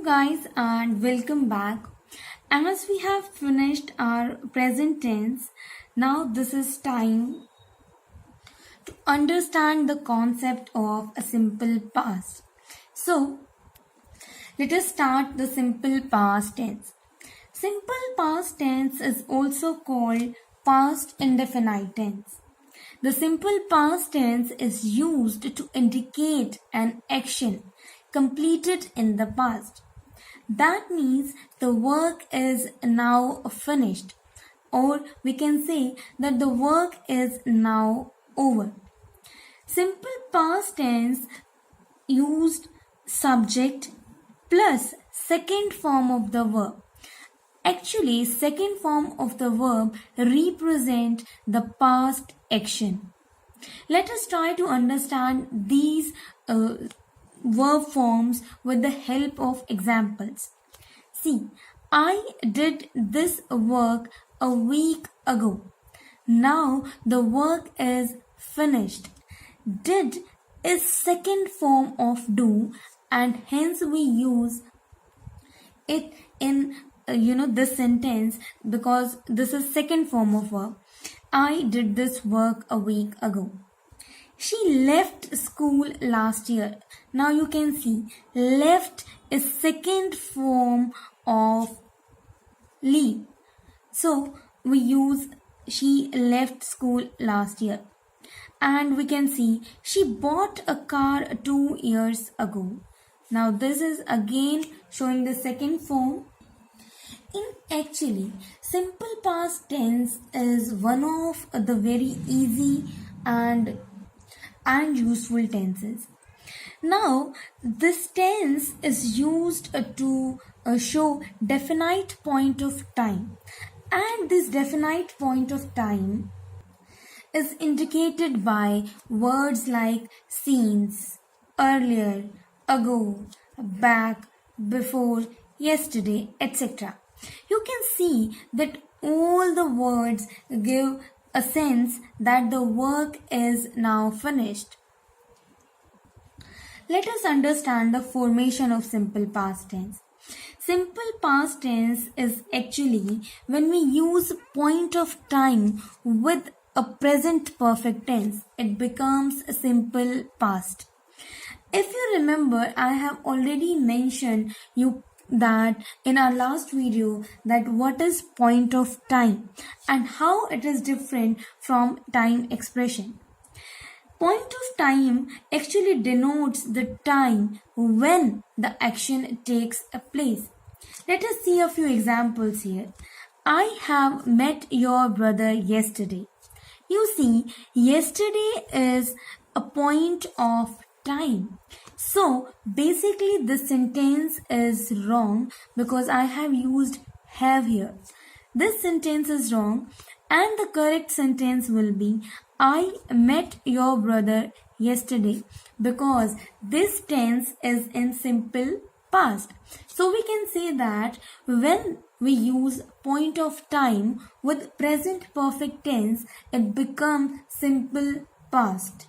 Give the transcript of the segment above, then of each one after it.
guys, and welcome back. As we have finished our present tense, now this is time to understand the concept of a simple past. So, let us start the simple past tense. Simple past tense is also called past indefinite tense. The simple past tense is used to indicate an action completed in the past. That means the work is now finished, or we can say that the work is now over. Simple past tense used subject plus second form of the verb. Actually, second form of the verb represent the past action. Let us try to understand these verb forms with the help of examples. See, I did this work a week ago. Now the work is finished. Did is second form of do, and hence we use it in this sentence because this is second form of verb. I did this work a week ago. She left school last year. Now you can see left is second form of leave. So we use she left school last year. And we can see she bought a car 2 years ago. Now this is again showing the second form. Actually, simple past tense is one of the very easy and useful tenses. Now, this tense is used to show definite point of time, and this definite point of time is indicated by words like since, earlier, ago, back, before, yesterday, etc. You can see that all the words give a sense that the work is now finished. Let us understand the formation of simple past tense. Simple past tense is actually when we use point of time with a present perfect tense, it becomes a simple past. If you remember, I have already mentioned you that in our last video that what is point of time and how it is different from time expression. Point of time actually denotes the time when the action takes place. Let us see a few examples here. I have met your brother yesterday. You see, yesterday is a point of time. So basically this sentence is wrong because I have used have here. This sentence is wrong and the correct sentence will be I met your brother yesterday because this tense is in simple past. So we can say that when we use point of time with present perfect tense, it becomes simple past.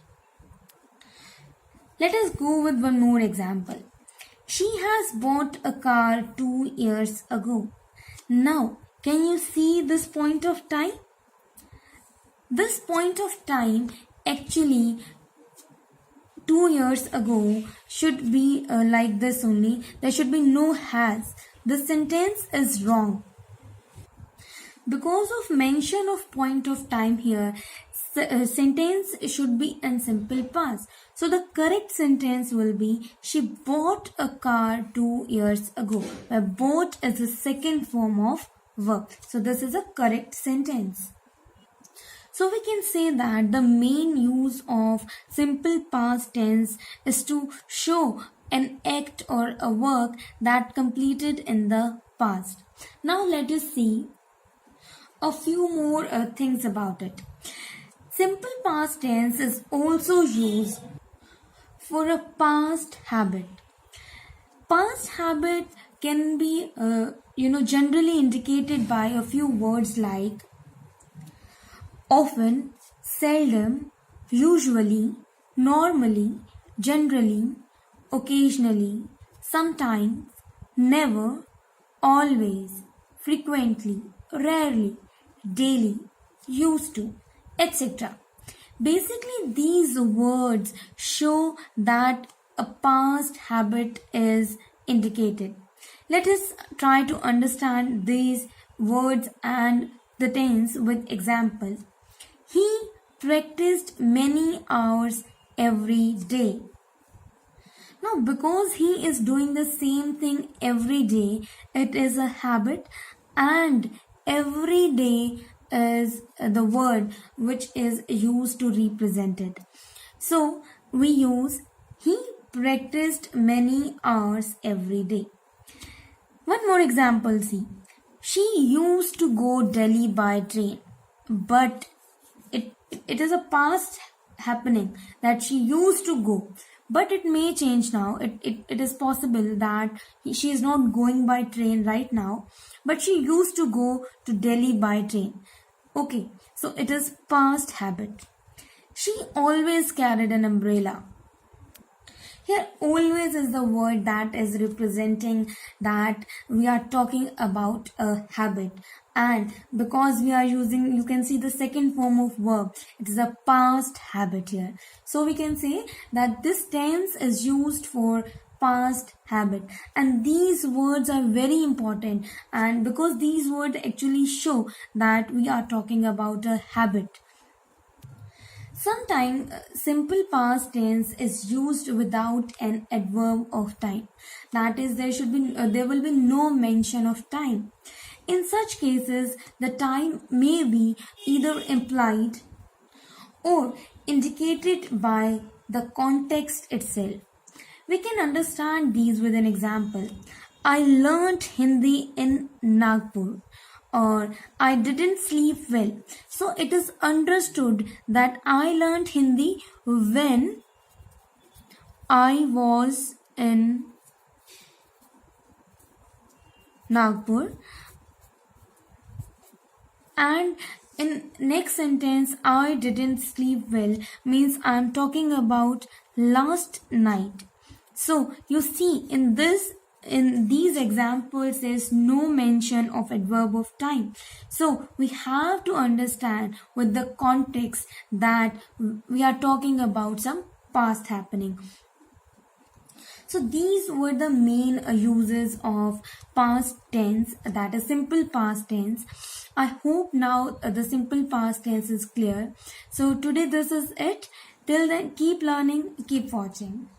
Let us go with one more example. She has bought a car 2 years ago. Now, can you see this point of time? This point of time actually 2 years ago should be like this only. There should be no has. This sentence is wrong. Because of mention of point of time here, sentence should be in simple past. So the correct sentence will be she bought a car 2 years ago. Where bought is the second form of verb. So this is a correct sentence. So we can say that the main use of simple past tense is to show an act or a work that completed in the past. Now let us see a few more things about it. Simple past tense is also used for a past habit. Past habit can be generally indicated by a few words like often, seldom, usually, normally, generally, occasionally, sometimes, never, always, frequently, rarely, daily, used to, etc. Basically, these words show that a past habit is indicated. Let us try to understand these words and the tense with example. He practiced many hours every day. Now, because he is doing the same thing every day, it is a habit, and every day is the word which is used to represent it. So, we use he practiced many hours every day. One more example, see. She used to go Delhi by train, but it is a past happening that she used to go, but it may change now. It is possible that she is not going by train right now, but she used to go to Delhi by train. Okay, so it is past habit. She always carried an umbrella. Here, always is the word that is representing that we are talking about a habit. And because we are using, you can see the second form of verb, it is a past habit here. So we can say that this tense is used for past habit, and these words are very important, and because these words actually show that we are talking about a habit. Sometimes simple past tense is used without an adverb of time. That is, there will be no mention of time. In such cases, the time may be either implied or indicated by the context itself. We can understand these with an example. I learnt Hindi in Nagpur, or I didn't sleep well. So it is understood that I learnt Hindi when I was in Nagpur. And in next sentence, I didn't sleep well means I am talking about last night. So you see in these examples there's no mention of adverb of time. So we have to understand with the context that we are talking about some past happening. So these were the main uses of past tense, that is simple past tense. I hope now the simple past tense is clear. So today this is it. Till then, keep learning, keep watching.